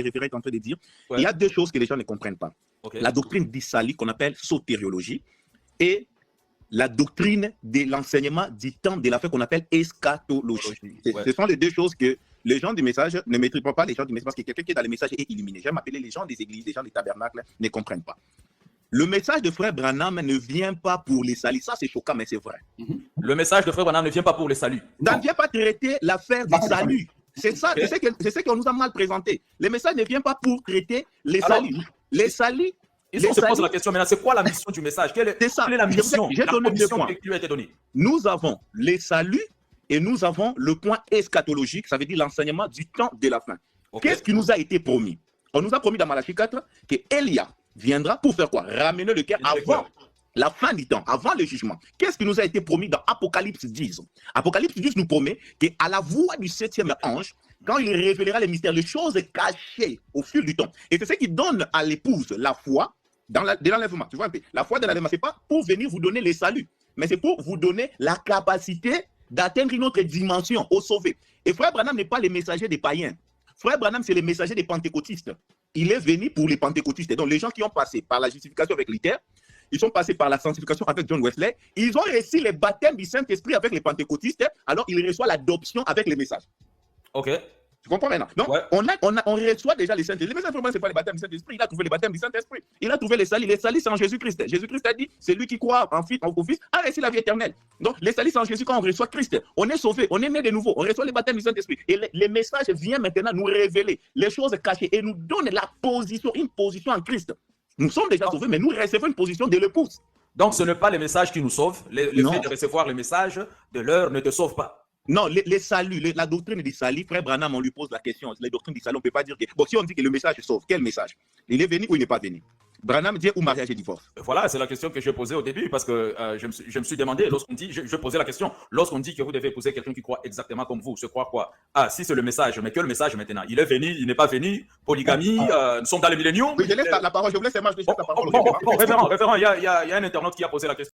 référent est en train de dire, Ouais. il y a deux choses que les gens ne comprennent pas. Okay. La doctrine d'Issali, qu'on appelle sotériologie, et la doctrine de l'enseignement du temps de la fin qu'on appelle eschatologie. Ouais. Ce sont les deux choses que les gens du message ne maîtrisent pas, les gens du message, parce que quelqu'un qui est dans le message est illuminé. J'aime appeler les gens des églises, les gens des tabernacles ne comprennent pas. Le message de Frère Branham ne vient pas pour les salis. Ça, c'est choquant, mais c'est vrai. Le message de Frère Branham ne vient pas pour les saluts. Ça ne vient pas traiter l'affaire du salut. C'est ça, Okay. c'est ce qu'on nous a mal présenté. Le message ne vient pas pour traiter les Alors, salis. Les salis. Ici, on se pose la question maintenant, c'est quoi la mission du message? Quelle est la mission, J'ai la donné deux commission points. qui lui a été donnée? Nous avons les saluts et nous avons le point eschatologique, ça veut dire l'enseignement du temps de la fin. Okay. Qu'est-ce qui nous a été promis? On nous a promis dans Malachie 4 que Élia viendra pour faire quoi? Ramener le cœur avant la fin du temps, avant le jugement. Qu'est-ce qui nous a été promis dans Apocalypse 10? Apocalypse 10 nous promet qu'à la voix du septième ange, quand il révélera les mystères, les choses cachées au fil du temps. Et c'est ce qui donne à l'épouse la foi dans l'enlèvement. Tu vois un peu? La foi de l'enlèvement, ce n'est pas pour venir vous donner les saluts, mais c'est pour vous donner la capacité d'atteindre une autre dimension au sauvé. Et Frère Branham n'est pas le messager des païens. Frère Branham, c'est le messager des pentecôtistes. Il est venu pour les pentecôtistes. Donc, les gens qui ont passé par la justification avec Luther, ils sont passés par la sanctification avec John Wesley, ils ont reçu le baptême du Saint-Esprit avec les pentecôtistes, alors ils reçoivent l'adoption avec les messages. Ok. Tu comprends maintenant? Donc, Ouais. on reçoit déjà les Saint-Esprit. Le message, ce n'est pas le baptême du Saint-Esprit. Il a trouvé le baptême du Saint-Esprit. Il a trouvé les salis. Les salis, c'est en Jésus-Christ. Jésus-Christ a dit, c'est lui qui croit au Fils a reçu la vie éternelle. Donc, les salis, c'est en Jésus quand on reçoit Christ. On est sauvé, on est né de nouveau, on reçoit le baptême du Saint-Esprit. Et les messages viennent maintenant nous révéler les choses cachées et nous donner la position, une position en Christ. Nous sommes déjà sauvés, mais nous recevons une position de l'épouse. Donc, ce n'est pas le message qui nous sauve. Le fait de recevoir le message de l'heure ne te sauve pas. Non, les saluts, la doctrine du salut, Frère Branham, on lui pose la question. Les doctrines du salut, on ne peut pas dire que. Bon, si on dit que le message sauve, quel message? Il est venu ou il n'est pas venu? Branham dit ou mariage et divorce. Voilà, c'est la question que je posais au début parce que je me suis demandé, lorsqu'on dit, je posais la question, lorsqu'on dit que vous devez épouser quelqu'un qui croit exactement comme vous, se croit quoi? Ah, si c'est le message, mais que le message maintenant? Il est venu, il n'est pas venu, polygamie, nous sommes dans les milléniums. Oui, je laisse la parole, je vous laisse la parole. Bon, référent, il y a un internaute qui a posé la question.